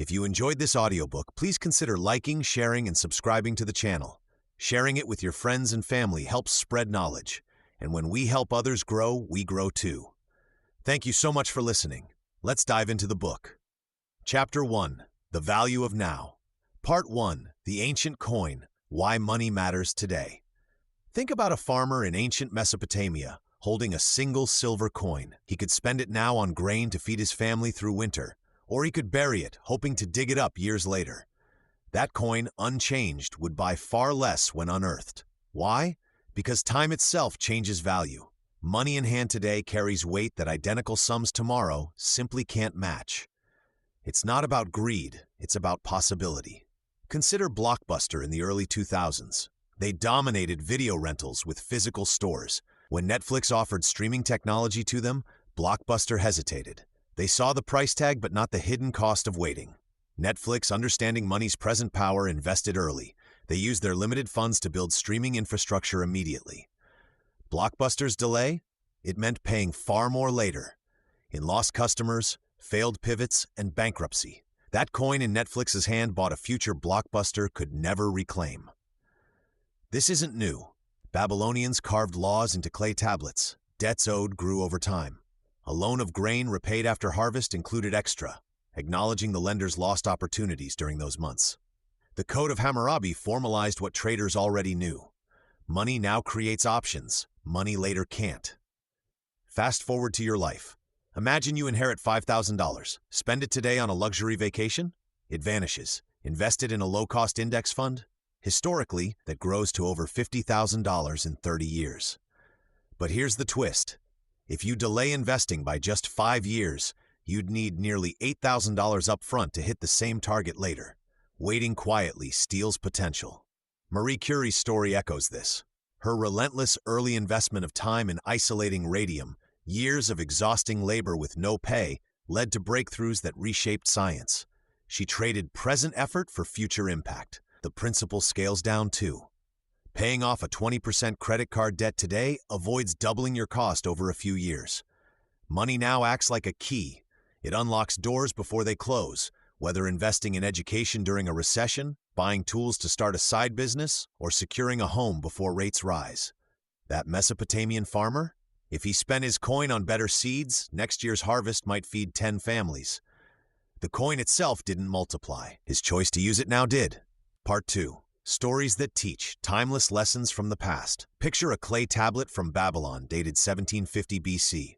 If you enjoyed this audiobook, please consider liking, sharing, and subscribing to the channel. Sharing it with your friends and family helps spread knowledge. And when we help others grow, we grow too. Thank you so much for listening. Let's dive into the book. Chapter 1. The Value of Now. Part 1. The Ancient Coin. Why Money Matters Today. Think about a farmer in ancient Mesopotamia holding a single silver coin. He could spend it now on grain to feed his family through winter, or he could bury it, hoping to dig it up years later. That coin, unchanged, would buy far less when unearthed. Why? Because time itself changes value. Money in hand today carries weight that identical sums tomorrow simply can't match. It's not about greed, it's about possibility. Consider Blockbuster in the early 2000s. They dominated video rentals with physical stores. When Netflix offered streaming technology to them, Blockbuster hesitated. They saw the price tag but not the hidden cost of waiting. Netflix, understanding money's present power, invested early. They used their limited funds to build streaming infrastructure immediately. Blockbuster's delay? It meant paying far more later. In lost customers, failed pivots, and bankruptcy. That coin in Netflix's hand bought a future Blockbuster could never reclaim. This isn't new. Babylonians carved laws into clay tablets. Debts owed grew over time. A loan of grain repaid after harvest included extra, acknowledging the lender's lost opportunities during those months. The Code of Hammurabi formalized what traders already knew. Money now creates options. Money later can't. Fast forward to your life. Imagine you inherit $5,000. Spend it today on a luxury vacation? It vanishes. Invest it in a low-cost index fund? Historically, that grows to over $50,000 in 30 years. But here's the twist. If you delay investing by just 5 years, you'd need nearly $8,000 up front to hit the same target later. Waiting quietly steals potential. Marie Curie's story echoes this. Her relentless early investment of time in isolating radium, years of exhausting labor with no pay, led to breakthroughs that reshaped science. She traded present effort for future impact. The principle scales down too. Paying off a 20% credit card debt today avoids doubling your cost over a few years. Money now acts like a key. It unlocks doors before they close, whether investing in education during a recession, buying tools to start a side business, or securing a home before rates rise. That Mesopotamian farmer? If he spent his coin on better seeds, next year's harvest might feed 10 families. The coin itself didn't multiply. His choice to use it now did. Part 2. Stories that teach timeless lessons from the past. Picture a clay tablet from Babylon dated 1750 BC.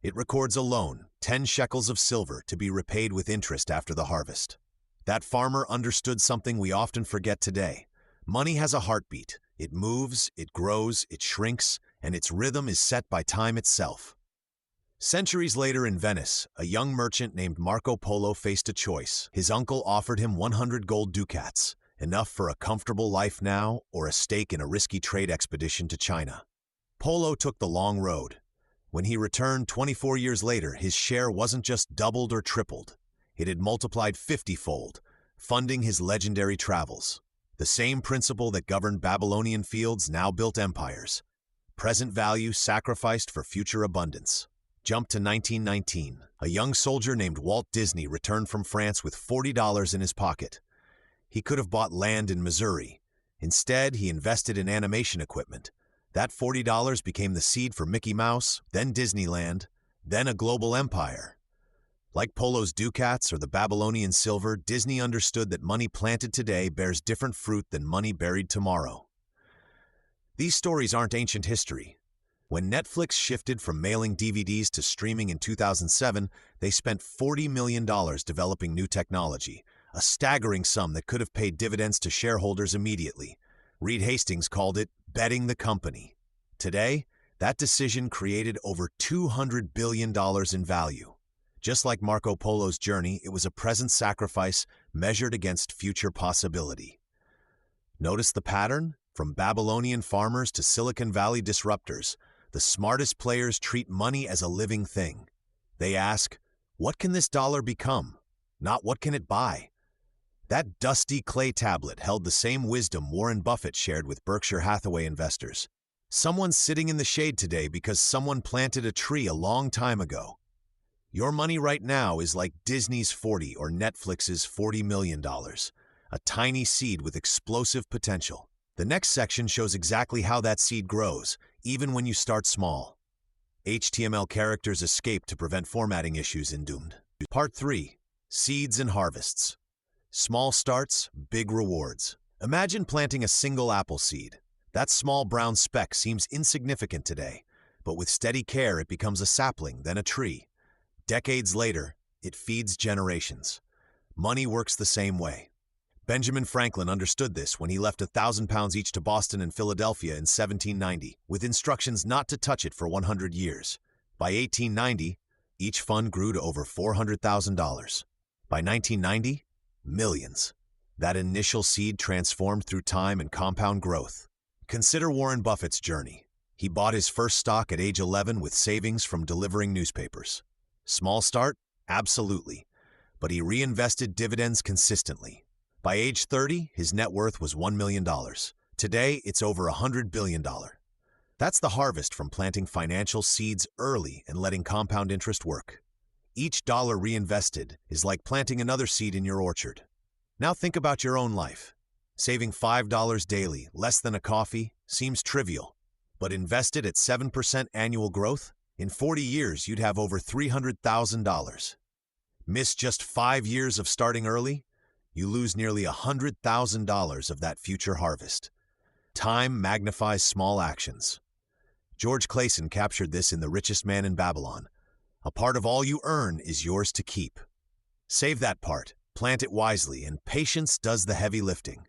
It records a loan, 10 shekels of silver, to be repaid with interest after the harvest. That farmer understood something we often forget today. Money has a heartbeat. It moves, it grows, it shrinks, and its rhythm is set by time itself. Centuries later in Venice, a young merchant named Marco Polo faced a choice. His uncle offered him 100 gold ducats. Enough for a comfortable life now or a stake in a risky trade expedition to China. Polo took the long road. When he returned 24 years later, his share wasn't just doubled or tripled. It had multiplied 50-fold, funding his legendary travels. The same principle that governed Babylonian fields now built empires. Present value sacrificed for future abundance. Jump to 1919. A young soldier named Walt Disney returned from France with $40 in his pocket. He could have bought land in Missouri. Instead, he invested in animation equipment. That $40 became the seed for Mickey Mouse, then Disneyland, then a global empire. Like Polo's ducats or the Babylonian silver, Disney understood that money planted today bears different fruit than money buried tomorrow. These stories aren't ancient history. When Netflix shifted from mailing DVDs to streaming in 2007, they spent $40 million developing new technology. A staggering sum that could have paid dividends to shareholders immediately. Reed Hastings called it betting the company. Today, that decision created over $200 billion in value. Just like Marco Polo's journey, it was a present sacrifice measured against future possibility. Notice the pattern? From Babylonian farmers to Silicon Valley disruptors, the smartest players treat money as a living thing. They ask, what can this dollar become? Not what can it buy? That dusty clay tablet held the same wisdom Warren Buffett shared with Berkshire Hathaway investors. Someone's sitting in the shade today because someone planted a tree a long time ago. Your money right now is like Disney's 40 or Netflix's $40 million, a tiny seed with explosive potential. The next section shows exactly how that seed grows, even when you start small. HTML characters escape to prevent formatting issues in Doomed. Part 3. Seeds and Harvests. Small starts, big rewards. Imagine planting a single apple seed. That small brown speck seems insignificant today, but with steady care it becomes a sapling, then a tree. Decades later, it feeds generations. Money works the same way. Benjamin Franklin understood this when he left 1,000 pounds each to Boston and Philadelphia in 1790, with instructions not to touch it for 100 years. By 1890, each fund grew to over $400,000. By 1990, millions. That initial seed transformed through time and compound growth. Consider Warren Buffett's journey. He bought his first stock at age 11 with savings from delivering newspapers. Small start? Absolutely. But he reinvested dividends consistently. By age 30, his net worth was $1 million. Today, it's over $100 billion. That's the harvest from planting financial seeds early and letting compound interest work. Each dollar reinvested is like planting another seed in your orchard. Now think about your own life. Saving $5 daily, less than a coffee, seems trivial. But invested at 7% annual growth? In 40 years, you'd have over $300,000. Miss just 5 years of starting early? You lose nearly $100,000 of that future harvest. Time magnifies small actions. George Clason captured this in The Richest Man in Babylon. A part of all you earn is yours to keep. Save that part, plant it wisely, and patience does the heavy lifting.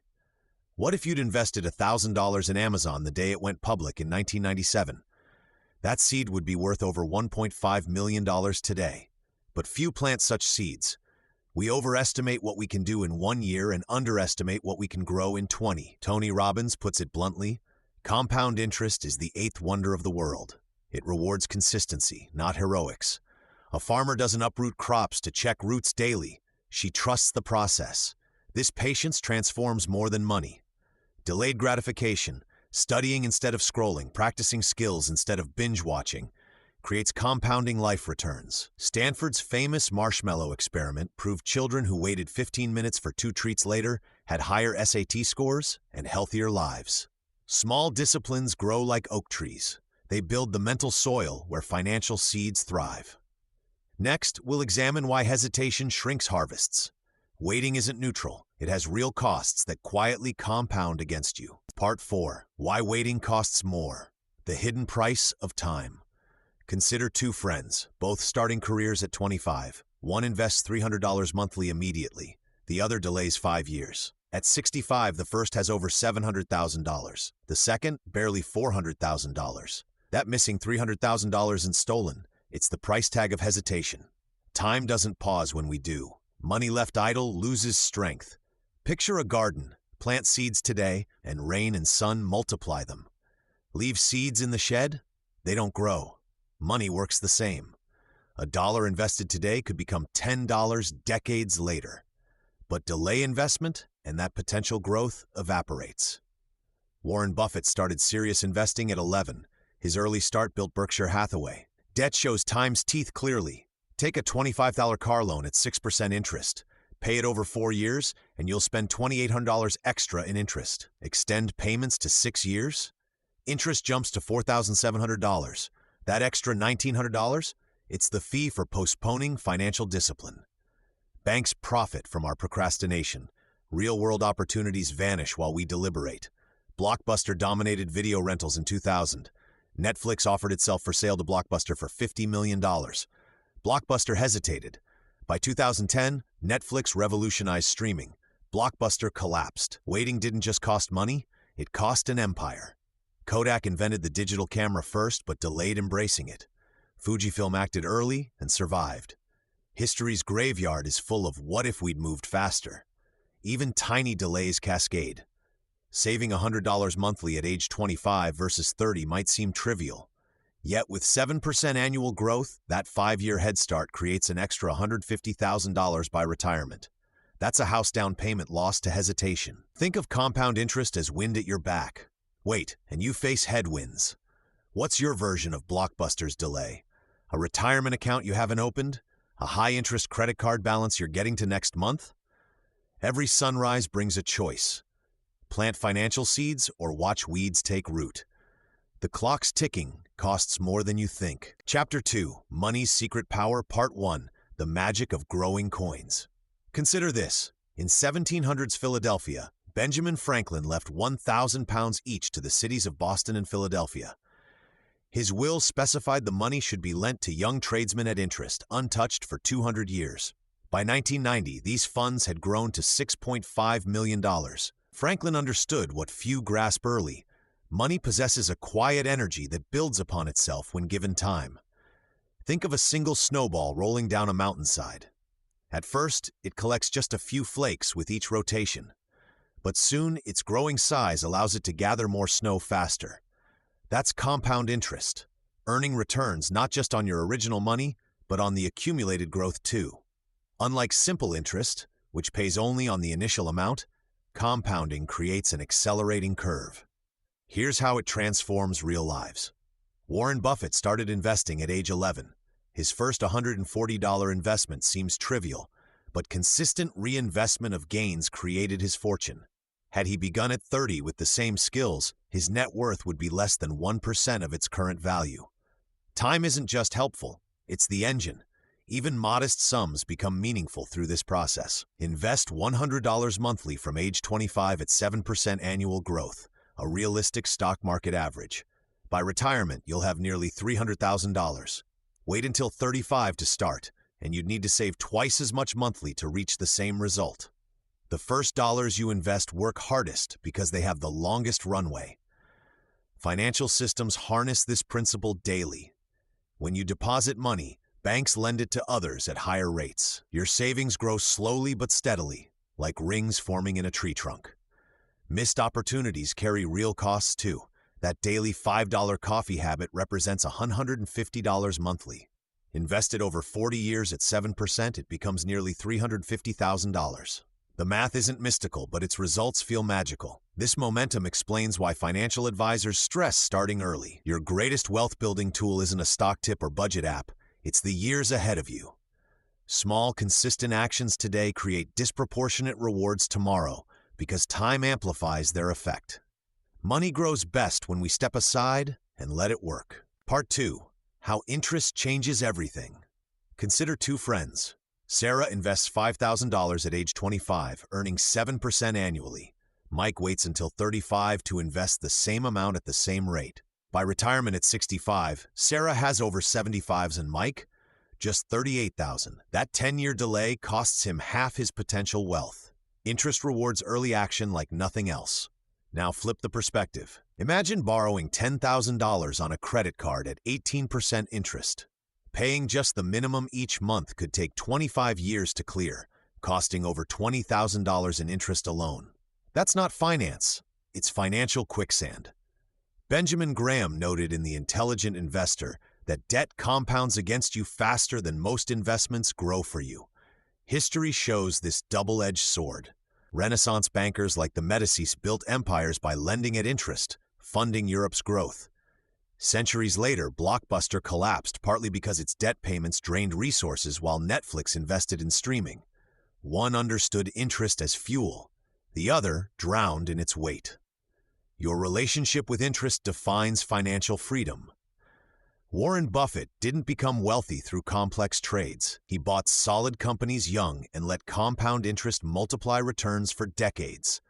What if you'd invested $1,000 in Amazon the day it went public in 1997? That seed would be worth over $1.5 million today. But few plant such seeds. We overestimate what we can do in 1 year and underestimate what we can grow in 20. Tony Robbins puts it bluntly, compound interest is the 8th wonder of the world. It rewards consistency, not heroics. A farmer doesn't uproot crops to check roots daily. She trusts the process. This patience transforms more than money. Delayed gratification, studying instead of scrolling, practicing skills instead of binge-watching, creates compounding life returns. Stanford's famous marshmallow experiment proved children who waited 15 minutes for 2 treats later had higher SAT scores and healthier lives. Small disciplines grow like oak trees. They build the mental soil where financial seeds thrive. Next, we'll examine why hesitation shrinks harvests. Waiting isn't neutral. It has real costs that quietly compound against you. Part 4. Why waiting costs more. The hidden price of time. Consider 2 friends, both starting careers at 25. One invests $300 monthly immediately. The other delays 5 years. At 65, the first has over $700,000. The second, barely $400,000. That missing $300,000 isn't stolen. It's the price tag of hesitation. Time doesn't pause when we do. Money left idle loses strength. Picture a garden. Plant seeds today, and rain and sun multiply them. Leave seeds in the shed? They don't grow. Money works the same. A dollar invested today could become $10 decades later. But delay investment, and that potential growth evaporates. Warren Buffett started serious investing at 11. His early start built Berkshire Hathaway. Debt shows time's teeth clearly. Take a $25 car loan at 6% interest. Pay it over 4 years, and you'll spend $2,800 extra in interest. Extend payments to 6 years? Interest jumps to $4,700. That extra $1,900? It's the fee for postponing financial discipline. Banks profit from our procrastination. Real-world opportunities vanish while we deliberate. Blockbuster dominated video rentals in 2000. Netflix offered itself for sale to Blockbuster for $50 million. Blockbuster hesitated. By 2010, Netflix revolutionized streaming. Blockbuster collapsed. Waiting didn't just cost money, it cost an empire. Kodak invented the digital camera first, but delayed embracing it. Fujifilm acted early and survived. History's graveyard is full of what if we'd moved faster. Even tiny delays cascade. Saving $100 monthly at age 25 versus 30 might seem trivial. Yet with 7% annual growth, that 5-year head start creates an extra $150,000 by retirement. That's a house down payment lost to hesitation. Think of compound interest as wind at your back. Wait, and you face headwinds. What's your version of Blockbuster's delay? A retirement account you haven't opened? A high-interest credit card balance you're getting to next month? Every sunrise brings a choice. Plant financial seeds or watch weeds take root. The clock's ticking costs more than you think. Chapter 2, Money's Secret Power, Part 1, The Magic of Growing Coins. Consider this. In 1700s Philadelphia, Benjamin Franklin left 1,000 pounds each to the cities of Boston and Philadelphia. His will specified the money should be lent to young tradesmen at interest, untouched for 200 years. By 1990, these funds had grown to $6.5 million. Franklin understood what few grasp early. Money possesses a quiet energy that builds upon itself when given time. Think of a single snowball rolling down a mountainside. At first, it collects just a few flakes with each rotation. But soon, its growing size allows it to gather more snow faster. That's compound interest, earning returns not just on your original money, but on the accumulated growth too. Unlike simple interest, which pays only on the initial amount, compounding creates an accelerating curve. Here's how it transforms real lives. Warren Buffett started investing at age 11. His first $140 investment seems trivial, but consistent reinvestment of gains created his fortune. Had he begun at 30 with the same skills, his net worth would be less than 1% of its current value. Time isn't just helpful, it's the engine. Even modest sums become meaningful through this process. Invest $100 monthly from age 25 at 7% annual growth, a realistic stock market average. By retirement, you'll have nearly $300,000. Wait until 35 to start, and you'd need to save twice as much monthly to reach the same result. The first dollars you invest work hardest because they have the longest runway. Financial systems harness this principle daily. When you deposit money, banks lend it to others at higher rates. Your savings grow slowly but steadily, like rings forming in a tree trunk. Missed opportunities carry real costs too. That daily $5 coffee habit represents $150 monthly. Invested over 40 years at 7%, it becomes nearly $350,000. The math isn't mystical, but its results feel magical. This momentum explains why financial advisors stress starting early. Your greatest wealth-building tool isn't a stock tip or budget app. It's the years ahead of you. Small, consistent actions today create disproportionate rewards tomorrow because time amplifies their effect. Money grows best when we step aside and let it work. Part 2. How interest changes everything. Consider two friends. Sarah invests $5,000 at age 25, earning 7% annually. Mike waits until 35 to invest the same amount at the same rate. By retirement at 65, Sarah has over 75s and Mike, just 38,000. That 10-year delay costs him half his potential wealth. Interest rewards early action like nothing else. Now flip the perspective. Imagine borrowing $10,000 on a credit card at 18% interest. Paying just the minimum each month could take 25 years to clear, costing over $20,000 in interest alone. That's not finance, it's financial quicksand. Benjamin Graham noted in The Intelligent Investor that debt compounds against you faster than most investments grow for you. History shows this double-edged sword. Renaissance bankers like the Medicis built empires by lending at interest, funding Europe's growth. Centuries later, Blockbuster collapsed partly because its debt payments drained resources while Netflix invested in streaming. One understood interest as fuel, the other drowned in its weight. Your relationship with interest defines financial freedom. Warren Buffett didn't become wealthy through complex trades. He bought solid companies young and let compound interest multiply returns for decades.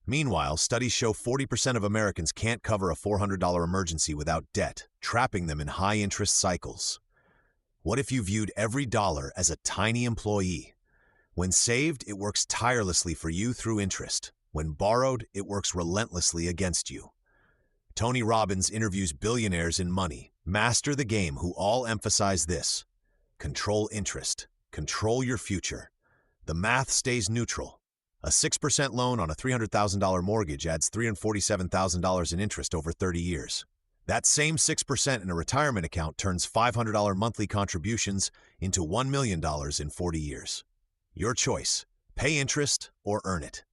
Meanwhile, studies show 40% of Americans can't cover a $400 emergency without debt, trapping them in high-interest cycles. What if you viewed every dollar as a tiny employee? When saved, it works tirelessly for you through interest. When borrowed, it works relentlessly against you. Tony Robbins interviews billionaires in Money, Master the Game, who all emphasize this. Control interest. Control your future. The math stays neutral. A 6% loan on a $300,000 mortgage adds $347,000 in interest over 30 years. That same 6% in a retirement account turns $500 monthly contributions into $1 million in 40 years. Your choice. Pay interest or earn it.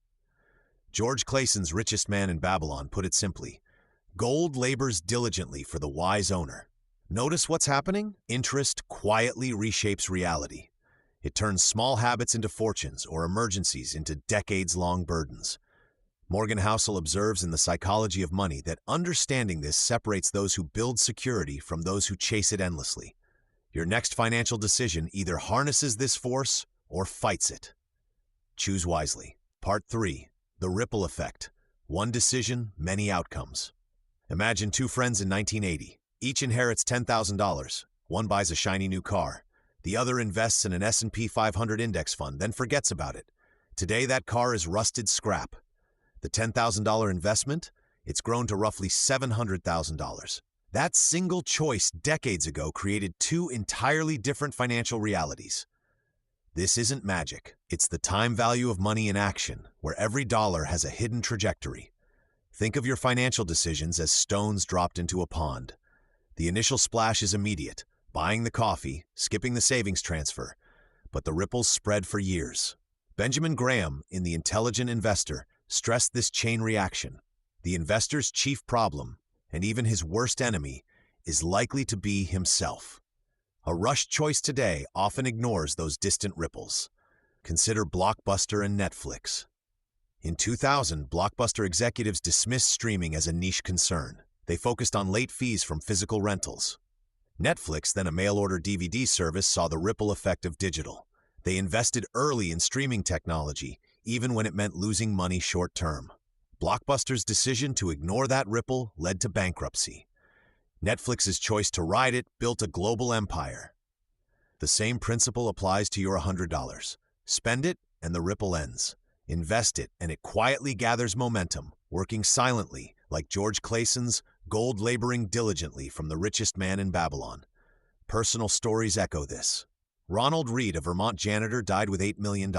George Clayson's Richest Man in Babylon put it simply, gold labors diligently for the wise owner. Notice what's happening? Interest quietly reshapes reality. It turns small habits into fortunes or emergencies into decades-long burdens. Morgan Housel observes in The Psychology of Money that understanding this separates those who build security from those who chase it endlessly. Your next financial decision either harnesses this force or fights it. Choose wisely. Part 3. The Ripple Effect. One decision, many outcomes. Imagine two friends in 1980. Each inherits $10,000. One buys a shiny new car. The other invests in an S&P 500 index fund, then forgets about it. Today, that car is rusted scrap. The $10,000 investment? It's grown to roughly $700,000. That single choice decades ago created two entirely different financial realities. This isn't magic. It's the time value of money in action, where every dollar has a hidden trajectory. Think of your financial decisions as stones dropped into a pond. The initial splash is immediate, buying the coffee, skipping the savings transfer, but the ripples spread for years. Benjamin Graham, in The Intelligent Investor, stressed this chain reaction. The investor's chief problem, and even his worst enemy, is likely to be himself. A rushed choice today often ignores those distant ripples. Consider Blockbuster and Netflix. In 2000, Blockbuster executives dismissed streaming as a niche concern. They focused on late fees from physical rentals. Netflix, then a mail-order DVD service, saw the ripple effect of digital. They invested early in streaming technology, even when it meant losing money short-term. Blockbuster's decision to ignore that ripple led to bankruptcy. Netflix's choice to ride it built a global empire. The same principle applies to your $100. Spend it, and the ripple ends. Invest it, and it quietly gathers momentum, working silently, like George Clayson's gold laboring diligently from the richest man in Babylon. Personal stories echo this. Ronald Reed, a Vermont janitor, died with $8 million.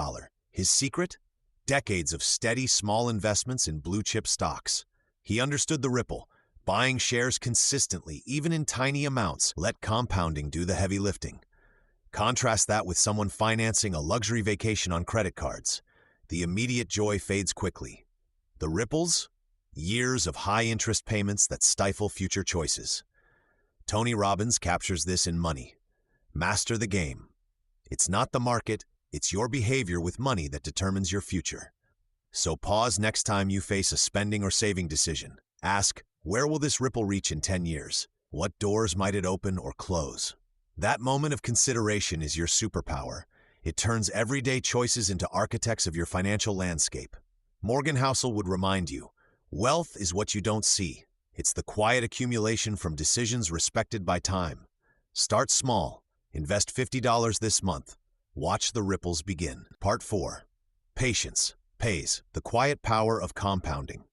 His secret? Decades of steady, small investments in blue-chip stocks. He understood the ripple. Buying shares consistently, even in tiny amounts, let compounding do the heavy lifting. Contrast that with someone financing a luxury vacation on credit cards. The immediate joy fades quickly. The ripples? Years of high-interest payments that stifle future choices. Tony Robbins captures this in Money. Master the game. It's not the market, it's your behavior with money that determines your future. So pause next time you face a spending or saving decision. Ask, where will this ripple reach in 10 years? What doors might it open or close? That moment of consideration is your superpower. It turns everyday choices into architects of your financial landscape. Morgan Housel would remind you, wealth is what you don't see. It's the quiet accumulation from decisions respected by time. Start small. Invest $50 this month. Watch the ripples begin. Part 4. Patience pays. The quiet power of compounding.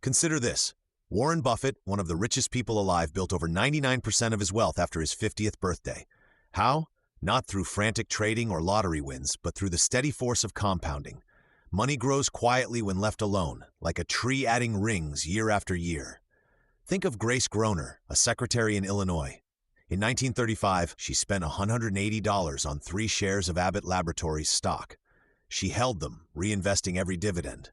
Consider this. Warren Buffett, one of the richest people alive, built over 99% of his wealth after his 50th birthday. How? Not through frantic trading or lottery wins, but through the steady force of compounding. Money grows quietly when left alone, like a tree adding rings year after year. Think of Grace Groner, a secretary in Illinois. In 1935, she spent $180 on 3 shares of Abbott Laboratories stock. She held them, reinvesting every dividend.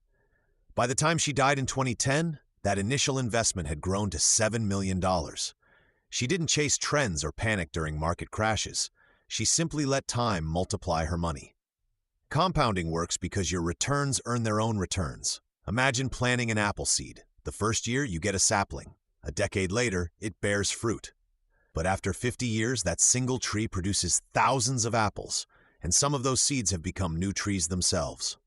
By the time she died in 2010, that initial investment had grown to $7 million. She didn't chase trends or panic during market crashes. She simply let time multiply her money. Compounding works because your returns earn their own returns. Imagine planting an apple seed. The first year, you get a sapling. A decade later, it bears fruit. But after 50 years, that single tree produces thousands of apples, and some of those seeds have become new trees themselves.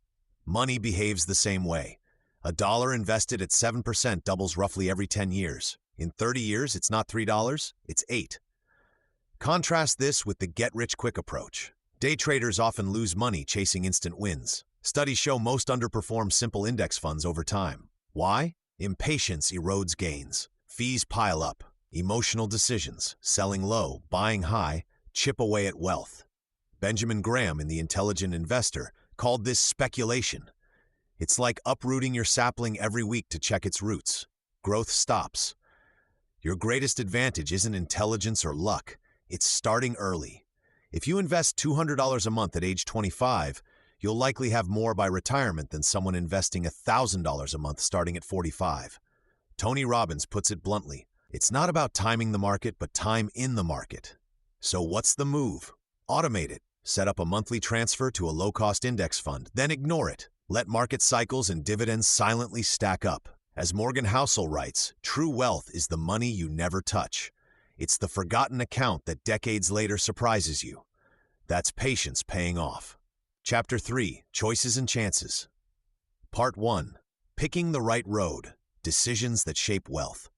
Money behaves the same way. A dollar invested at 7% doubles roughly every 10 years. In 30 years, it's not $3, it's $8. Contrast this with the get-rich-quick approach. Day traders often lose money chasing instant wins. Studies show most underperform simple index funds over time. Why? Impatience erodes gains. Fees pile up. Emotional decisions, selling low, buying high, chip away at wealth. Benjamin Graham, in The Intelligent Investor, called this speculation. It's like uprooting your sapling every week to check its roots. Growth stops. Your greatest advantage isn't intelligence or luck. It's starting early. If you invest $200 a month at age 25, you'll likely have more by retirement than someone investing $1,000 a month starting at 45. Tony Robbins puts it bluntly. It's not about timing the market, but time in the market. So what's the move? Automate it. Set up a monthly transfer to a low-cost index fund, then ignore it. Let market cycles and dividends silently stack up. As Morgan Housel writes, true wealth is the money you never touch. It's the forgotten account that decades later surprises you. That's patience paying off. Chapter 3, Choices and Chances. Part 1, Picking the Right Road, Decisions that Shape Wealth.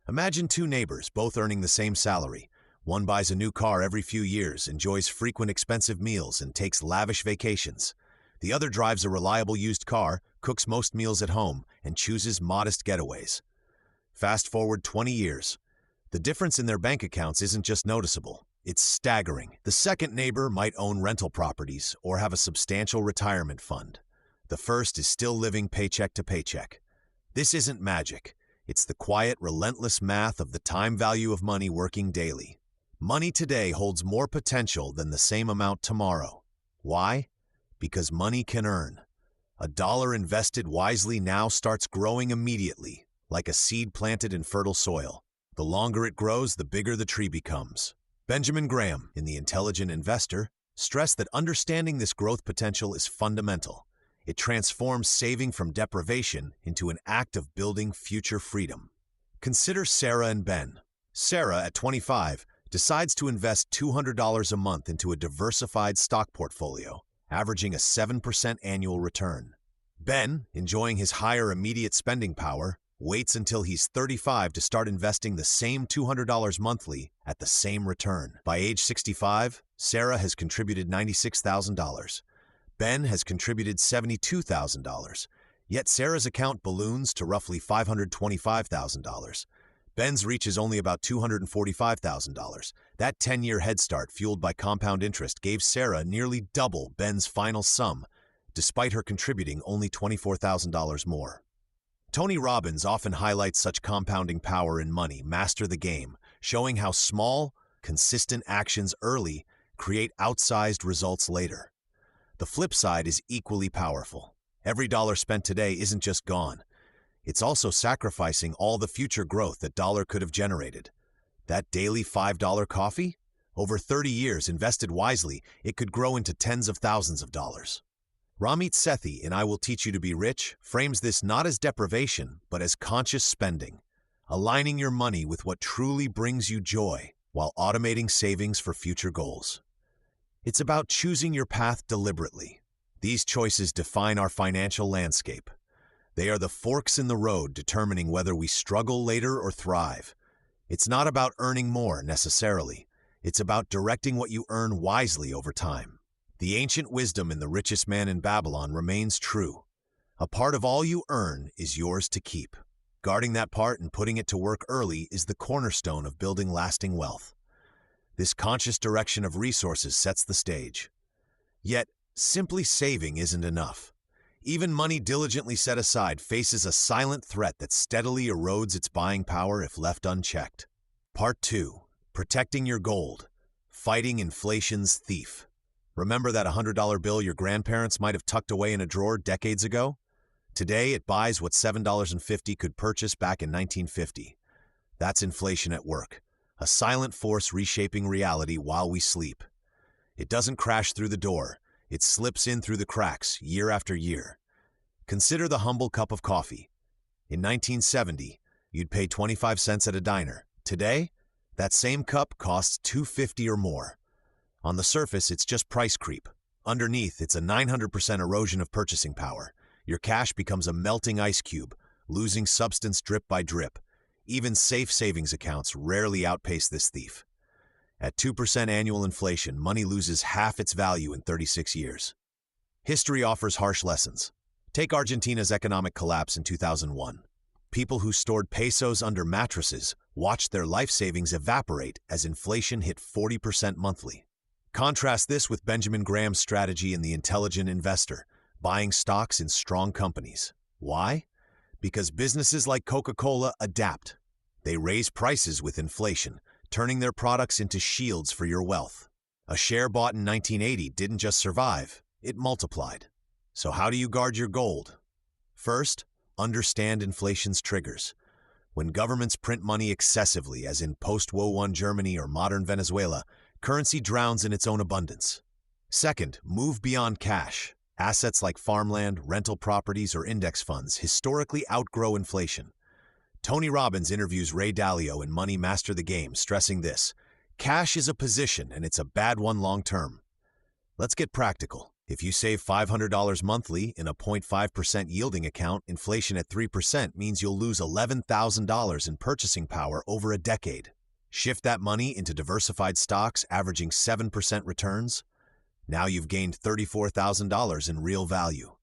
Imagine two neighbors, both earning the same salary. One buys a new car every few years, enjoys frequent expensive meals, and takes lavish vacations. The other drives a reliable used car, cooks most meals at home, and chooses modest getaways. Fast forward 20 years. The difference in their bank accounts isn't just noticeable, it's staggering. The second neighbor might own rental properties or have a substantial retirement fund. The first is still living paycheck to paycheck. This isn't magic. It's the quiet, relentless math of the time value of money working daily. Money today holds more potential than the same amount tomorrow. Why? Because money can earn. A dollar invested wisely now starts growing immediately, like a seed planted in fertile soil. The longer it grows, the bigger the tree becomes. Benjamin Graham, in The Intelligent Investor, stressed that understanding this growth potential is fundamental. It transforms saving from deprivation into an act of building future freedom. Consider Sarah and Ben. Sarah, at 25, decides to invest $200 a month into a diversified stock portfolio, averaging a 7% annual return. Ben, enjoying his higher immediate spending power, waits until he's 35 to start investing the same $200 monthly at the same return. By age 65, Sarah has contributed $96,000. Ben has contributed $72,000, yet Sarah's account balloons to roughly $525,000. Ben's reaches only about $245,000. That 10-year head start, fueled by compound interest, gave Sarah nearly double Ben's final sum, despite her contributing only $24,000 more. Tony Robbins often highlights such compounding power in Money, Master the Game, showing how small, consistent actions early create outsized results later. The flip side is equally powerful. Every dollar spent today isn't just gone. It's also sacrificing all the future growth that dollar could have generated. That daily $5 coffee? Over 30 years, invested wisely, it could grow into tens of thousands of dollars. Ramit Sethi in I Will Teach You to Be Rich frames this not as deprivation, but as conscious spending, aligning your money with what truly brings you joy while automating savings for future goals. It's about choosing your path deliberately. These choices define our financial landscape. They are the forks in the road determining whether we struggle later or thrive. It's not about earning more, necessarily. It's about directing what you earn wisely over time. The ancient wisdom in The Richest Man in Babylon remains true. A part of all you earn is yours to keep. Guarding that part and putting it to work early is the cornerstone of building lasting wealth. This conscious direction of resources sets the stage. Yet, simply saving isn't enough. Even money diligently set aside faces a silent threat that steadily erodes its buying power if left unchecked. Part 2. Protecting your gold. Fighting inflation's thief. Remember that $100 bill your grandparents might have tucked away in a drawer decades ago? Today, it buys what $7.50 could purchase back in 1950. That's inflation at work, a silent force reshaping reality while we sleep. It doesn't crash through the door. It slips in through the cracks, year after year. Consider the humble cup of coffee. In 1970, you'd pay 25 cents at a diner. Today, that same cup costs $2.50 or more. On the surface, it's just price creep. Underneath, it's a 900% erosion of purchasing power. Your cash becomes a melting ice cube, losing substance drip by drip. Even safe savings accounts rarely outpace this thief. At 2% annual inflation, money loses half its value in 36 years. History offers harsh lessons. Take Argentina's economic collapse in 2001. People who stored pesos under mattresses watched their life savings evaporate as inflation hit 40% monthly. Contrast this with Benjamin Graham's strategy in The Intelligent Investor, buying stocks in strong companies. Why? Because businesses like Coca-Cola adapt. They raise prices with inflation, turning their products into shields for your wealth. A share bought in 1980 didn't just survive, it multiplied. So how do you guard your gold? First, understand inflation's triggers. When governments print money excessively, as in post-World War I Germany or modern Venezuela, currency drowns in its own abundance. Second, move beyond cash. Assets like farmland, rental properties, or index funds historically outgrow inflation. Tony Robbins interviews Ray Dalio in Money Master the Game, stressing this: cash is a position, and it's a bad one long term. Let's get practical. If you save $500 monthly in a 0.5% yielding account, inflation at 3% means you'll lose $11,000 in purchasing power over a decade. Shift that money into diversified stocks averaging 7% returns. Now you've gained $34,000 in real value.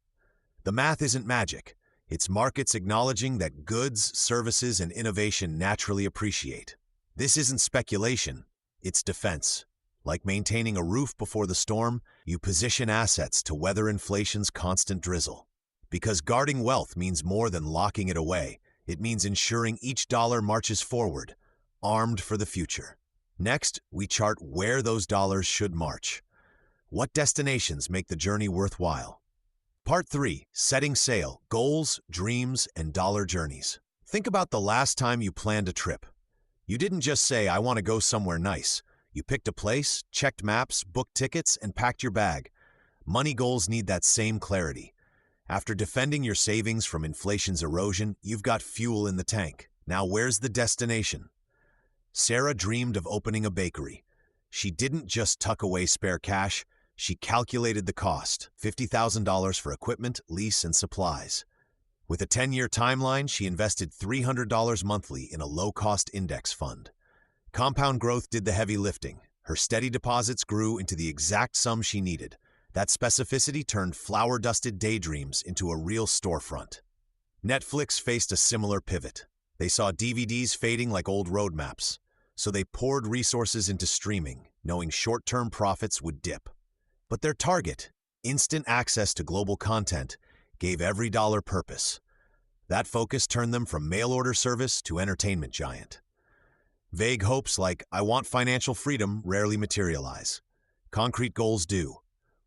The math isn't magic. It's markets acknowledging that goods, services, and innovation naturally appreciate. This isn't speculation, it's defense. Like maintaining a roof before the storm, you position assets to weather inflation's constant drizzle. Because guarding wealth means more than locking it away. It means ensuring each dollar marches forward, armed for the future. Next, we chart where those dollars should march. What destinations make the journey worthwhile? Part 3. Setting sail, goals, dreams, and dollar journeys. Think about the last time you planned a trip. You didn't just say, "I want to go somewhere nice." You picked a place, checked maps, booked tickets, and packed your bag. Money goals need that same clarity. After defending your savings from inflation's erosion, you've got fuel in the tank. Now where's the destination? Sarah dreamed of opening a bakery. She didn't just tuck away spare cash. She calculated the cost, $50,000 for equipment, lease, and supplies. With a 10-year timeline, she invested $300 monthly in a low-cost index fund. Compound growth did the heavy lifting. Her steady deposits grew into the exact sum she needed. That specificity turned flower-dusted daydreams into a real storefront. Netflix faced a similar pivot. They saw DVDs fading like old road maps, so they poured resources into streaming, knowing short-term profits would dip. But their target, instant access to global content, gave every dollar purpose. That focus turned them from mail-order service to entertainment giant. Vague hopes like, "I want financial freedom," rarely materialize. Concrete goals do.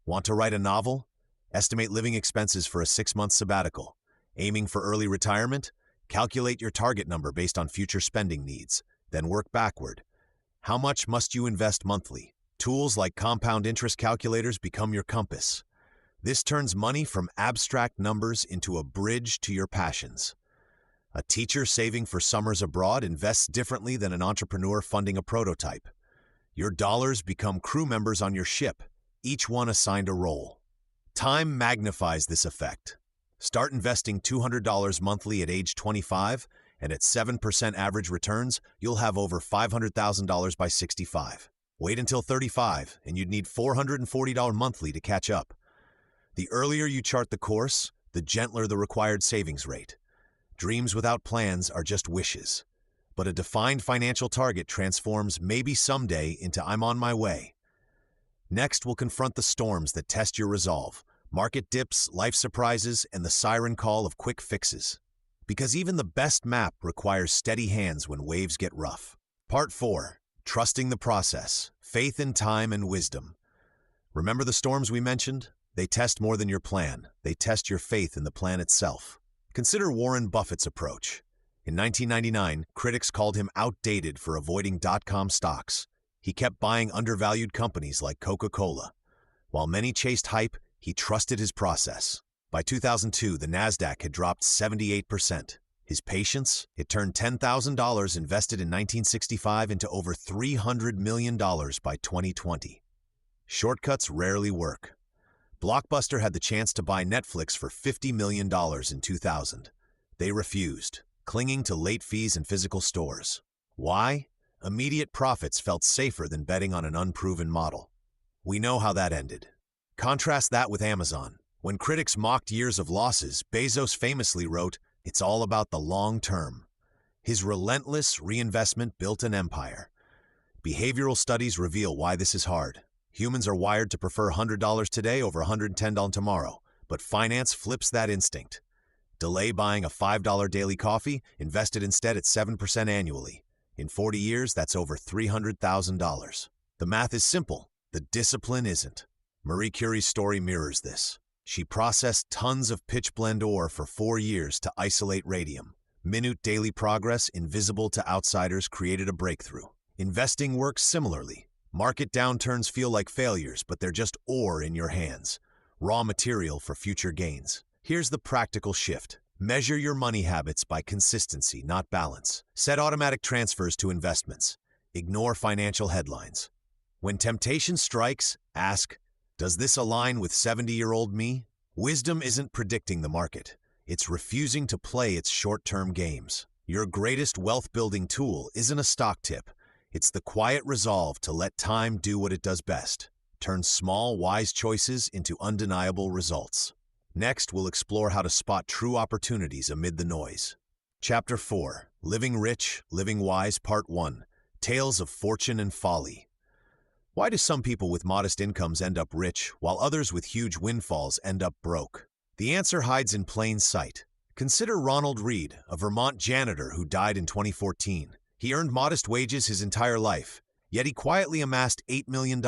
Want to write a novel? Estimate living expenses for a 6-month sabbatical. Aiming for early retirement? Calculate your target number based on future spending needs. Then work backward. How much must you invest monthly? Tools like compound interest calculators become your compass. This turns money from abstract numbers into a bridge to your passions. A teacher saving for summers abroad invests differently than an entrepreneur funding a prototype. Your dollars become crew members on your ship, each one assigned a role. Time magnifies this effect. Start investing $200 monthly at age 25, and at 7% average returns, you'll have over $500,000 by 65. Wait until 35, and you'd need $440 monthly to catch up. The earlier you chart the course, the gentler the required savings rate. Dreams without plans are just wishes. But a defined financial target transforms maybe someday into "I'm on my way." Next, we'll confront the storms that test your resolve. Market dips, life surprises, and the siren call of quick fixes. Because even the best map requires steady hands when waves get rough. Part 4. Trusting the process. Faith in time and wisdom. Remember the storms we mentioned? They test more than your plan. They test your faith in the plan itself. Consider Warren Buffett's approach. In 1999, critics called him outdated for avoiding dot-com stocks. He kept buying undervalued companies like Coca-Cola. While many chased hype, he trusted his process. By 2002, the Nasdaq had dropped 78%. His patience? It turned $10,000 invested in 1965 into over $300 million by 2020. Shortcuts rarely work. Blockbuster had the chance to buy Netflix for $50 million in 2000. They refused, clinging to late fees and physical stores. Why? Immediate profits felt safer than betting on an unproven model. We know how that ended. Contrast that with Amazon. When critics mocked years of losses, Bezos famously wrote, "It's all about the long term." His relentless reinvestment built an empire. Behavioral studies reveal why this is hard. Humans are wired to prefer $100 today over $110 tomorrow, but finance flips that instinct. Delay buying a $5 daily coffee, invest it instead at 7% annually. In 40 years, that's over $300,000. The math is simple, the discipline isn't. Marie Curie's story mirrors this. She processed tons of pitch-blende ore for 4 years to isolate radium. Minute daily progress, invisible to outsiders, created a breakthrough. Investing works similarly. Market downturns feel like failures, but they're just ore in your hands, raw material for future gains. Here's the practical shift. Measure your money habits by consistency, not balance. Set automatic transfers to investments. Ignore financial headlines. When temptation strikes, ask, does this align with 70-year-old me? Wisdom isn't predicting the market. It's refusing to play its short-term games. Your greatest wealth-building tool isn't a stock tip. It's the quiet resolve to let time do what it does best. Turn small, wise choices into undeniable results. Next, we'll explore how to spot true opportunities amid the noise. Chapter 4, Living Rich, Living Wise, Part 1, Tales of Fortune and Folly. Why do some people with modest incomes end up rich, while others with huge windfalls end up broke? The answer hides in plain sight. Consider Ronald Reed, a Vermont janitor who died in 2014. He earned modest wages his entire life, yet he quietly amassed $8 million.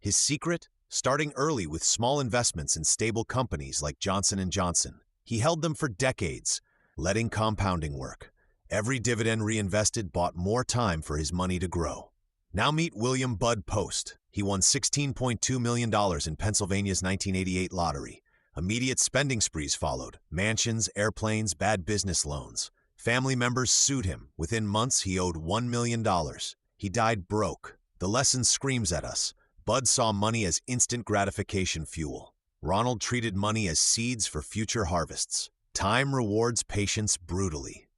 His secret? Starting early with small investments in stable companies like Johnson & Johnson. He held them for decades, letting compounding work. Every dividend reinvested bought more time for his money to grow. Now meet William Bud Post. He won $16.2 million in Pennsylvania's 1988 lottery. Immediate spending sprees followed. Mansions, airplanes, bad business loans. Family members sued him. Within months, he owed $1 million. He died broke. The lesson screams at us. Bud saw money as instant gratification fuel. Ronald treated money as seeds for future harvests. Time rewards patience brutally.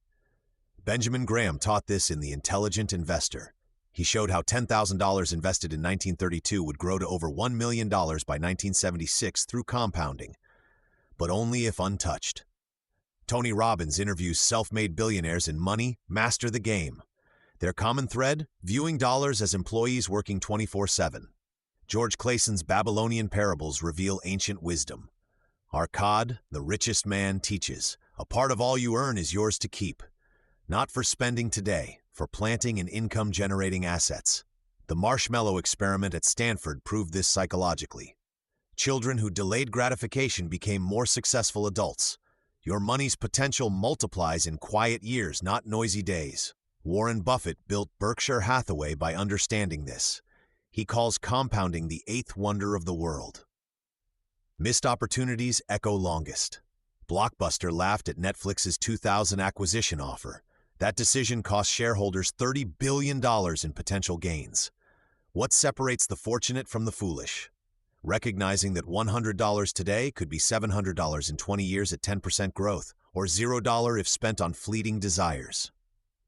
Benjamin Graham taught this in The Intelligent Investor. He showed how $10,000 invested in 1932 would grow to over $1 million by 1976 through compounding, but only if untouched. Tony Robbins interviews self-made billionaires in Money, Master the Game. Their common thread? Viewing dollars as employees working 24/7. George Clayson's Babylonian parables reveal ancient wisdom. Arkad, the richest man, teaches, a part of all you earn is yours to keep. Not for spending today, for planting and income-generating assets. The marshmallow experiment at Stanford proved this psychologically. Children who delayed gratification became more successful adults. Your money's potential multiplies in quiet years, not noisy days. Warren Buffett built Berkshire Hathaway by understanding this. He calls compounding the eighth wonder of the world. Missed opportunities echo longest. Blockbuster laughed at Netflix's 2000 acquisition offer. That decision cost shareholders $30 billion in potential gains. What separates the fortunate from the foolish? Recognizing that $100 today could be $700 in 20 years at 10% growth, or $0 if spent on fleeting desires.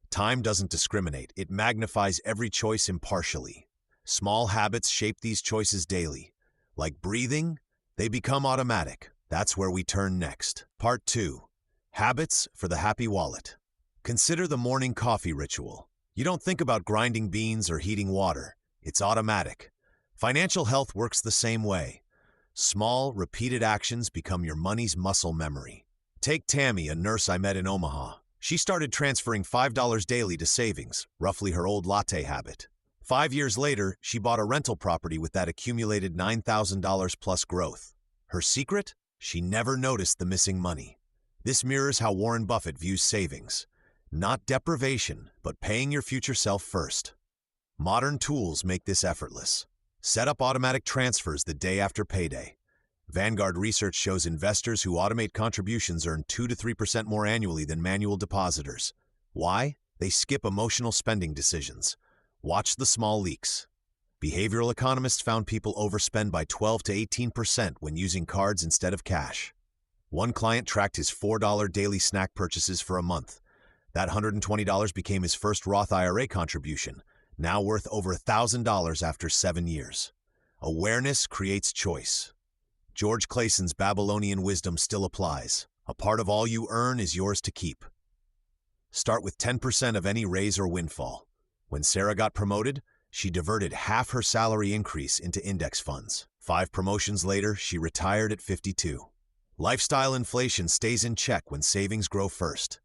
Time doesn't discriminate, it magnifies every choice impartially. Small habits shape these choices daily. Like breathing, they become automatic. That's where we turn next. Part 2. Habits for the Happy Wallet. Consider the morning coffee ritual. You don't think about grinding beans or heating water. It's automatic. Financial health works the same way. Small, repeated actions become your money's muscle memory. Take Tammy, a nurse I met in Omaha. She started transferring $5 daily to savings, roughly her old latte habit. 5 years later, she bought a rental property with that accumulated $9,000 plus growth. Her secret? She never noticed the missing money. This mirrors how Warren Buffett views savings. Not deprivation, but paying your future self first. Modern tools make this effortless. Set up automatic transfers the day after payday. Vanguard research shows investors who automate contributions earn 2 to 3% more annually than manual depositors. Why? They skip emotional spending decisions. Watch the small leaks. Behavioral economists found people overspend by 12 to 18% when using cards instead of cash. One client tracked his $4 daily snack purchases for a month. That $120 became his first Roth IRA contribution, now worth over $1,000 after 7 years. Awareness creates choice. George Clayson's Babylonian wisdom still applies. A part of all you earn is yours to keep. Start with 10% of any raise or windfall. When Sarah got promoted, she diverted half her salary increase into index funds. 5 promotions later, she retired at 52. Lifestyle inflation stays in check when savings grow first.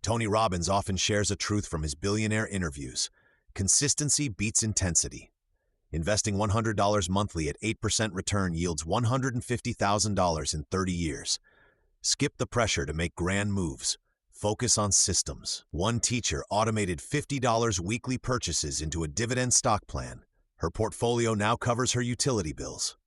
Tony Robbins often shares a truth from his billionaire interviews. Consistency beats intensity. Investing $100 monthly at 8% return yields $150,000 in 30 years. Skip the pressure to make grand moves. Focus on systems. One teacher automated $50 weekly purchases into a dividend stock plan. Her portfolio now covers her utility bills.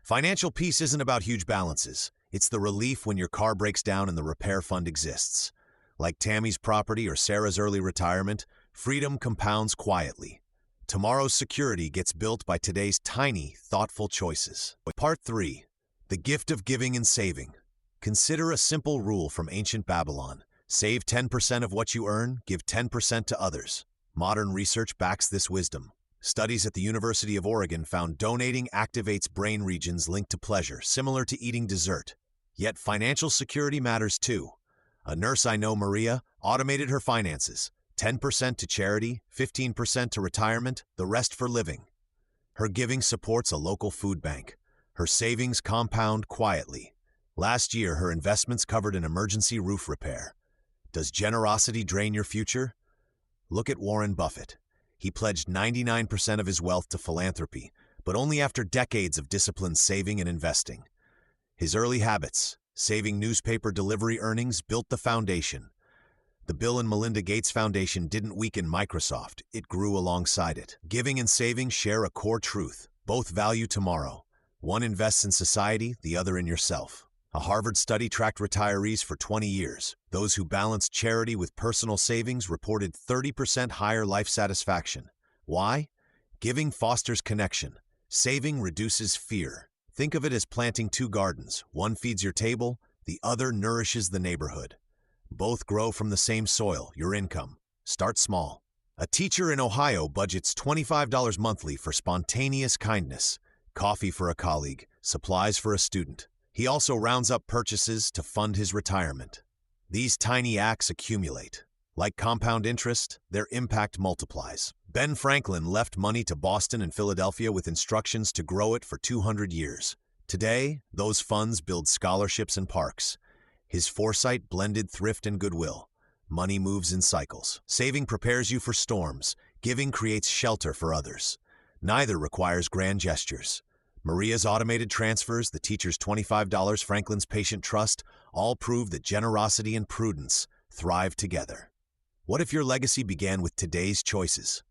Financial peace isn't about huge balances. It's the relief when your car breaks down and the repair fund exists. Like Tammy's property or Sarah's early retirement, freedom compounds quietly. Tomorrow's security gets built by today's tiny, thoughtful choices. Part 3. The Gift of Giving and Saving. Consider a simple rule from ancient Babylon. Save 10% of what you earn, give 10% to others. Modern research backs this wisdom. Studies at the University of Oregon found donating activates brain regions linked to pleasure, similar to eating dessert. Yet financial security matters too. A nurse I know, Maria, automated her finances. 10% to charity, 15% to retirement, the rest for living. Her giving supports a local food bank. Her savings compound quietly. Last year, her investments covered an emergency roof repair. Does generosity drain your future? Look at Warren Buffett. He pledged 99% of his wealth to philanthropy, but only after decades of disciplined saving and investing. His early habits, saving newspaper delivery earnings, built the foundation. The Bill and Melinda Gates Foundation didn't weaken Microsoft, it grew alongside it. Giving and saving share a core truth. Both value tomorrow. One invests in society, the other in yourself. A Harvard study tracked retirees for 20 years. Those who balanced charity with personal savings reported 30% higher life satisfaction. Why? Giving fosters connection. Saving reduces fear. Think of it as planting two gardens. One feeds your table, the other nourishes the neighborhood. Both grow from the same soil, your income. Start small. A teacher in Ohio budgets $25 monthly for spontaneous kindness. Coffee for a colleague, supplies for a student. He also rounds up purchases to fund his retirement. These tiny acts accumulate. Like compound interest, their impact multiplies. Ben Franklin left money to Boston and Philadelphia with instructions to grow it for 200 years. Today, those funds build scholarships and parks. His foresight blended thrift and goodwill. Money moves in cycles. Saving prepares you for storms. Giving creates shelter for others. Neither requires grand gestures. Maria's automated transfers, the teacher's $25, Franklin's patient trust, all prove that generosity and prudence thrive together. What if your legacy began with today's choices?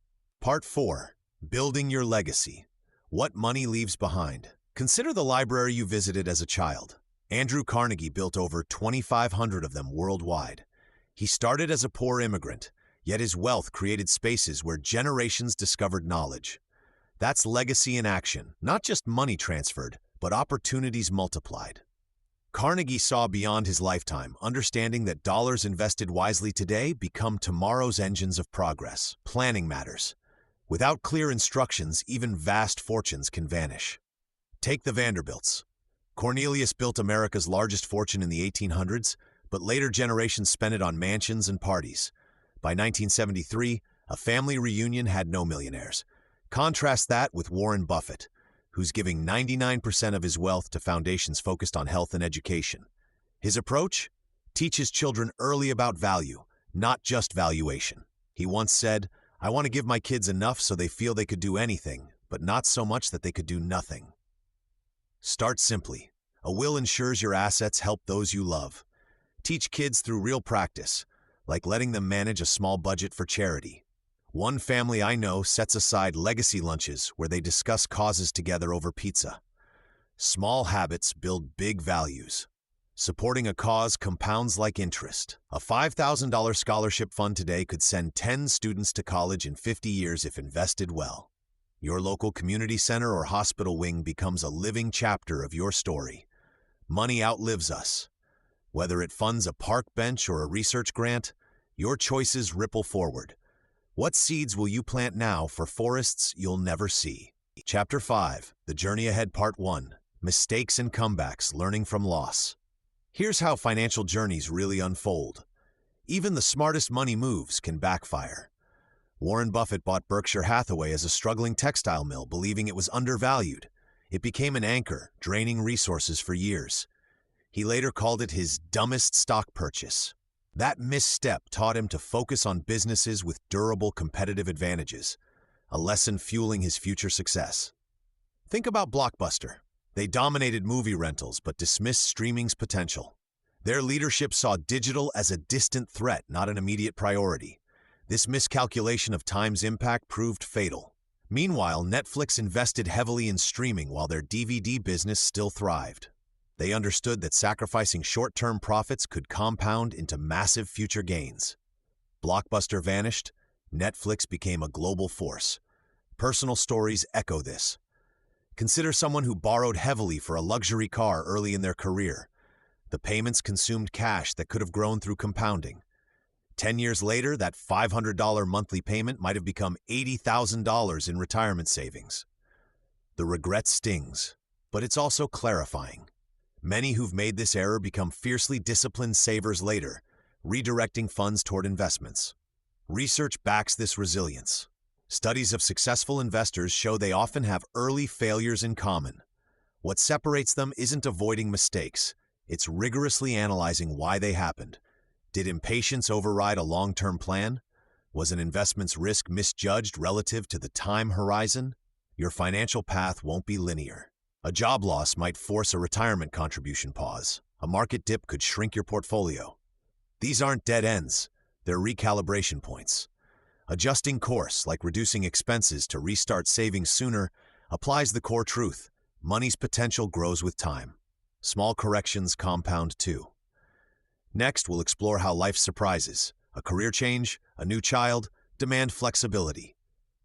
Part 4. Building your legacy. What money leaves behind. Consider the library you visited as a child. Andrew Carnegie built over 2,500 of them worldwide. He started as a poor immigrant, yet his wealth created spaces where generations discovered knowledge. That's legacy in action, not just money transferred, but opportunities multiplied. Carnegie saw beyond his lifetime, understanding that dollars invested wisely today become tomorrow's engines of progress. Planning matters. Without clear instructions, even vast fortunes can vanish. Take the Vanderbilts. Cornelius built America's largest fortune in the 1800s, but later generations spent it on mansions and parties. By 1973, a family reunion had no millionaires. Contrast that with Warren Buffett, who's giving 99% of his wealth to foundations focused on health and education. His approach? Teach his children early about value, not just valuation. He once said, "I want to give my kids enough so they feel they could do anything, but not so much that they could do nothing." Start simply. A will ensures your assets help those you love. Teach kids through real practice, like letting them manage a small budget for charity. One family I know sets aside legacy lunches where they discuss causes together over pizza. Small habits build big values. Supporting a cause compounds like interest. A $5,000 scholarship fund today could send 10 students to college in 50 years if invested well. Your local community center or hospital wing becomes a living chapter of your story. Money outlives us. Whether it funds a park bench or a research grant, your choices ripple forward. What seeds will you plant now for forests you'll never see? Chapter 5, The Journey Ahead Part 1, Mistakes and Comebacks, Learning from Loss. Here's how financial journeys really unfold. Even the smartest money moves can backfire. Warren Buffett bought Berkshire Hathaway as a struggling textile mill, believing it was undervalued. It became an anchor, draining resources for years. He later called it his dumbest stock purchase. That misstep taught him to focus on businesses with durable competitive advantages, a lesson fueling his future success. Think about Blockbuster. They dominated movie rentals but dismissed streaming's potential. Their leadership saw digital as a distant threat, not an immediate priority. This miscalculation of time's impact proved fatal. Meanwhile, Netflix invested heavily in streaming while their DVD business still thrived. They understood that sacrificing short-term profits could compound into massive future gains. Blockbuster vanished, Netflix became a global force. Personal stories echo this. Consider someone who borrowed heavily for a luxury car early in their career. The payments consumed cash that could have grown through compounding. 10 years later, that $500 monthly payment might have become $80,000 in retirement savings. The regret stings, but it's also clarifying. Many who've made this error become fiercely disciplined savers later, redirecting funds toward investments. Research backs this resilience. Studies of successful investors show they often have early failures in common. What separates them isn't avoiding mistakes, it's rigorously analyzing why they happened. Did impatience override a long-term plan? Was an investment's risk misjudged relative to the time horizon? Your financial path won't be linear. A job loss might force a retirement contribution pause. A market dip could shrink your portfolio. These aren't dead ends, they're recalibration points. Adjusting course, like reducing expenses to restart savings sooner, applies the core truth. Money's potential grows with time. Small corrections compound too. Next, we'll explore how life surprises. A career change, a new child, demand flexibility.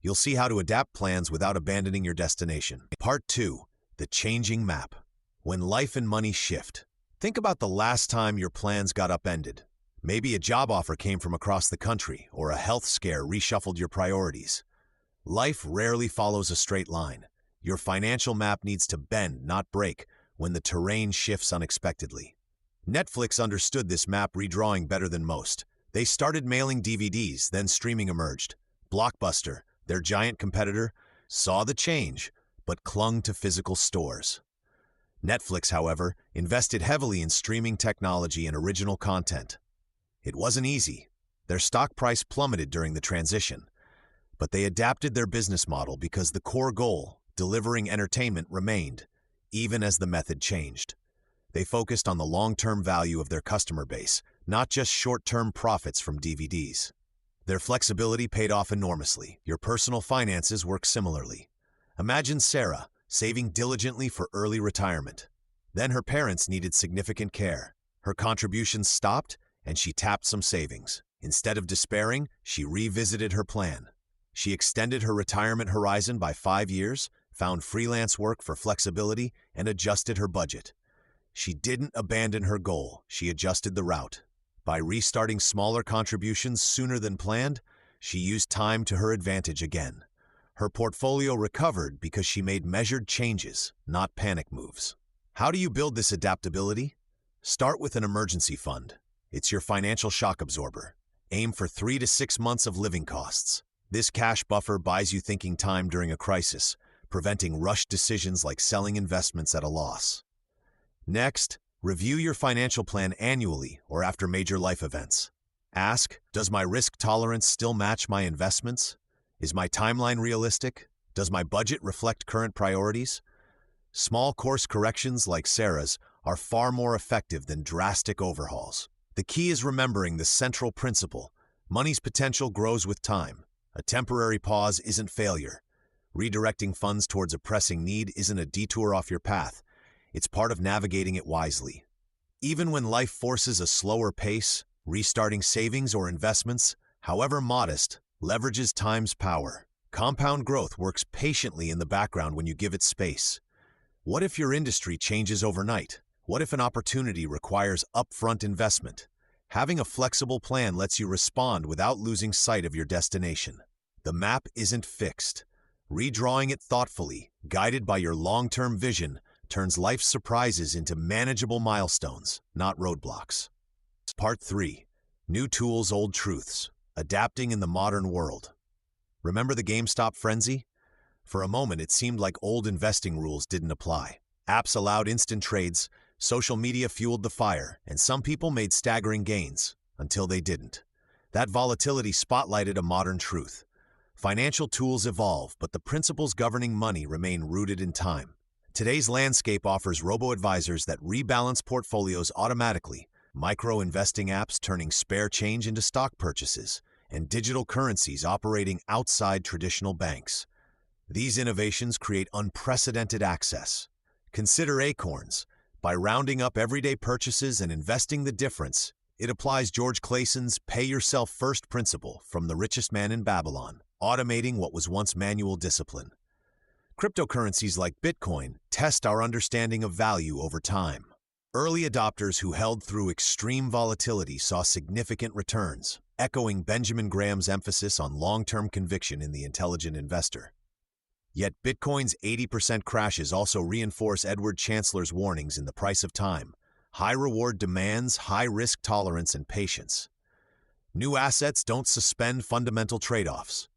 You'll see how to adapt plans without abandoning your destination. Part 2. The changing map. When life and money shift. Think about the last time your plans got upended. Maybe a job offer came from across the country, or a health scare reshuffled your priorities. Life rarely follows a straight line. Your financial map needs to bend, not break, when the terrain shifts unexpectedly. Netflix understood this map redrawing better than most. They started mailing DVDs, then streaming emerged. Blockbuster, their giant competitor, saw the change, but clung to physical stores. Netflix, however, invested heavily in streaming technology and original content. It wasn't easy. Their stock price plummeted during the transition. But they adapted their business model because the core goal, delivering entertainment, remained, even as the method changed. They focused on the long-term value of their customer base, not just short-term profits from DVDs. Their flexibility paid off enormously. Your personal finances work similarly. Imagine Sarah, saving diligently for early retirement. Then her parents needed significant care. Her contributions stopped, and she tapped some savings. Instead of despairing, she revisited her plan. She extended her retirement horizon by 5 years, found freelance work for flexibility, and adjusted her budget. She didn't abandon her goal, she adjusted the route. By restarting smaller contributions sooner than planned, she used time to her advantage again. Her portfolio recovered because she made measured changes, not panic moves. How do you build this adaptability? Start with an emergency fund. It's your financial shock absorber. Aim for 3 to 6 months of living costs. This cash buffer buys you thinking time during a crisis, preventing rushed decisions like selling investments at a loss. Next, review your financial plan annually or after major life events. Ask, does my risk tolerance still match my investments? Is my timeline realistic? Does my budget reflect current priorities? Small course corrections like Sarah's are far more effective than drastic overhauls. The key is remembering the central principle. Money's potential grows with time. A temporary pause isn't failure. Redirecting funds towards a pressing need isn't a detour off your path. It's part of navigating it wisely. Even when life forces a slower pace, restarting savings or investments, however modest, leverages time's power. Compound growth works patiently in the background when you give it space. What if your industry changes overnight? What if an opportunity requires upfront investment? Having a flexible plan lets you respond without losing sight of your destination. The map isn't fixed. Redrawing it thoughtfully, guided by your long-term vision, turns life's surprises into manageable milestones, not roadblocks. Part 3. New Tools, Old Truths. Adapting in the Modern World. Remember the GameStop frenzy? For a moment, it seemed like old investing rules didn't apply. Apps allowed instant trades, social media fueled the fire, and some people made staggering gains, until they didn't. That volatility spotlighted a modern truth. Financial tools evolve, but the principles governing money remain rooted in time. Today's landscape offers robo-advisors that rebalance portfolios automatically, micro-investing apps turning spare change into stock purchases, and digital currencies operating outside traditional banks. These innovations create unprecedented access. Consider Acorns. By rounding up everyday purchases and investing the difference, it applies George Clayson's pay yourself first principle from the richest man in Babylon, automating what was once manual discipline. Cryptocurrencies like Bitcoin test our understanding of value over time. Early adopters who held through extreme volatility saw significant returns, echoing Benjamin Graham's emphasis on long-term conviction in the intelligent investor. Yet Bitcoin's 80% crashes also reinforce Edward Chancellor's warnings in The Price of Time. High reward demands high risk tolerance and patience. New assets don't suspend fundamental trade-offs.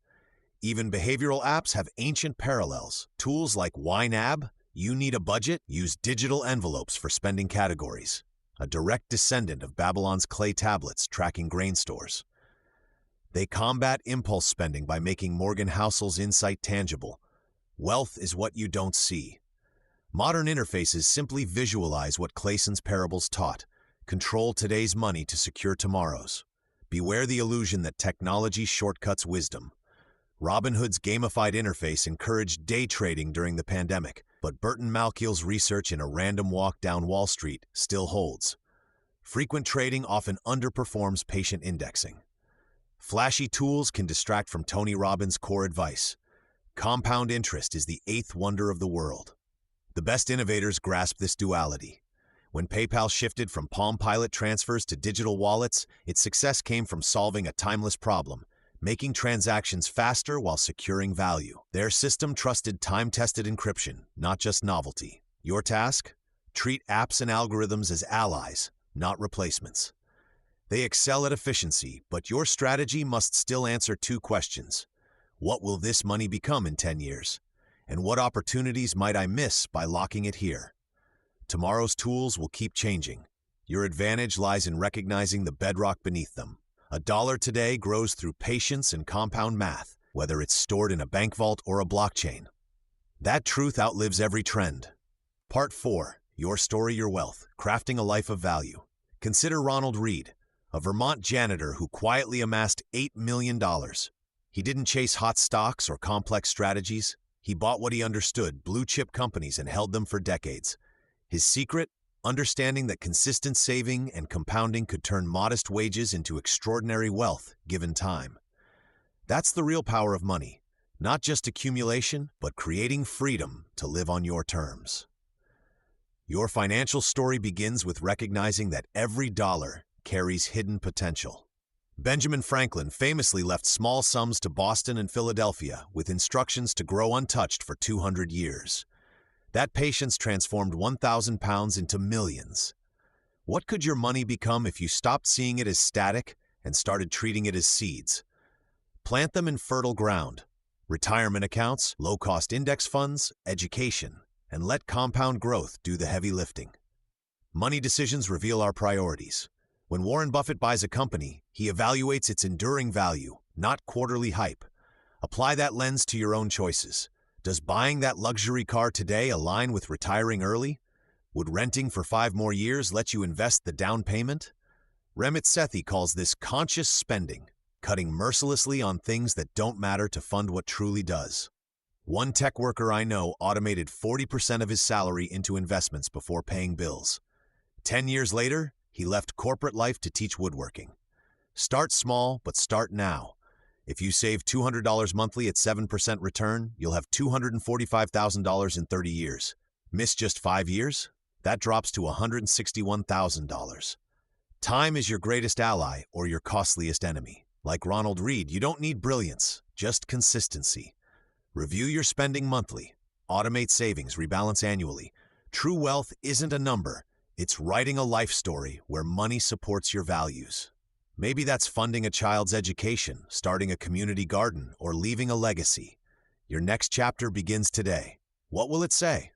Even behavioral apps have ancient parallels. Tools like YNAB, You Need a Budget, use digital envelopes for spending categories, a direct descendant of Babylon's clay tablets tracking grain stores. They combat impulse spending by making Morgan Housel's insight tangible. Wealth is what you don't see. Modern interfaces simply visualize what Clayson's parables taught. Control today's money to secure tomorrow's. Beware the illusion that technology shortcuts wisdom. Robinhood's gamified interface encouraged day trading during the pandemic, but Burton Malkiel's research in A Random Walk Down Wall Street still holds. Frequent trading often underperforms patient indexing. Flashy tools can distract from Tony Robbins' core advice. Compound interest is the eighth wonder of the world. The best innovators grasp this duality. When PayPal shifted from Palm Pilot transfers to digital wallets, its success came from solving a timeless problem, making transactions faster while securing value. Their system trusted time-tested encryption, not just novelty. Your task? Treat apps and algorithms as allies, not replacements. They excel at efficiency, but your strategy must still answer two questions. What will this money become in 10 years? And what opportunities might I miss by locking it here? Tomorrow's tools will keep changing. Your advantage lies in recognizing the bedrock beneath them. A dollar today grows through patience and compound math, whether it's stored in a bank vault or a blockchain. That truth outlives every trend. Part 4. Your Story, Your Wealth, Crafting a Life of Value. Consider Ronald Reed, a Vermont janitor who quietly amassed $8 million. He didn't chase hot stocks or complex strategies. He bought what he understood, blue-chip companies, and held them for decades. His secret? Understanding that consistent saving and compounding could turn modest wages into extraordinary wealth, given time. That's the real power of money. Not just accumulation, but creating freedom to live on your terms. Your financial story begins with recognizing that every dollar carries hidden potential. Benjamin Franklin famously left small sums to Boston and Philadelphia with instructions to grow untouched for 200 years. That patience transformed 1,000 pounds into millions. What could your money become if you stopped seeing it as static and started treating it as seeds? Plant them in fertile ground. Retirement accounts, low-cost index funds, education, and let compound growth do the heavy lifting. Money decisions reveal our priorities. When Warren Buffett buys a company, he evaluates its enduring value, not quarterly hype. Apply that lens to your own choices. Does buying that luxury car today align with retiring early? Would renting for 5 more years let you invest the down payment? Ramit Sethi calls this conscious spending, cutting mercilessly on things that don't matter to fund what truly does. One tech worker I know automated 40% of his salary into investments before paying bills. 10 years later, he left corporate life to teach woodworking. Start small, but start now. If you save $200 monthly at 7% return, you'll have $245,000 in 30 years. Miss just 5 years? That drops to $161,000. Time is your greatest ally or your costliest enemy. Like Ronald Reed, you don't need brilliance, just consistency. Review your spending monthly. Automate savings, rebalance annually. True wealth isn't a number. It's writing a life story where money supports your values. Maybe that's funding a child's education, starting a community garden, or leaving a legacy. Your next chapter begins today. What will it say?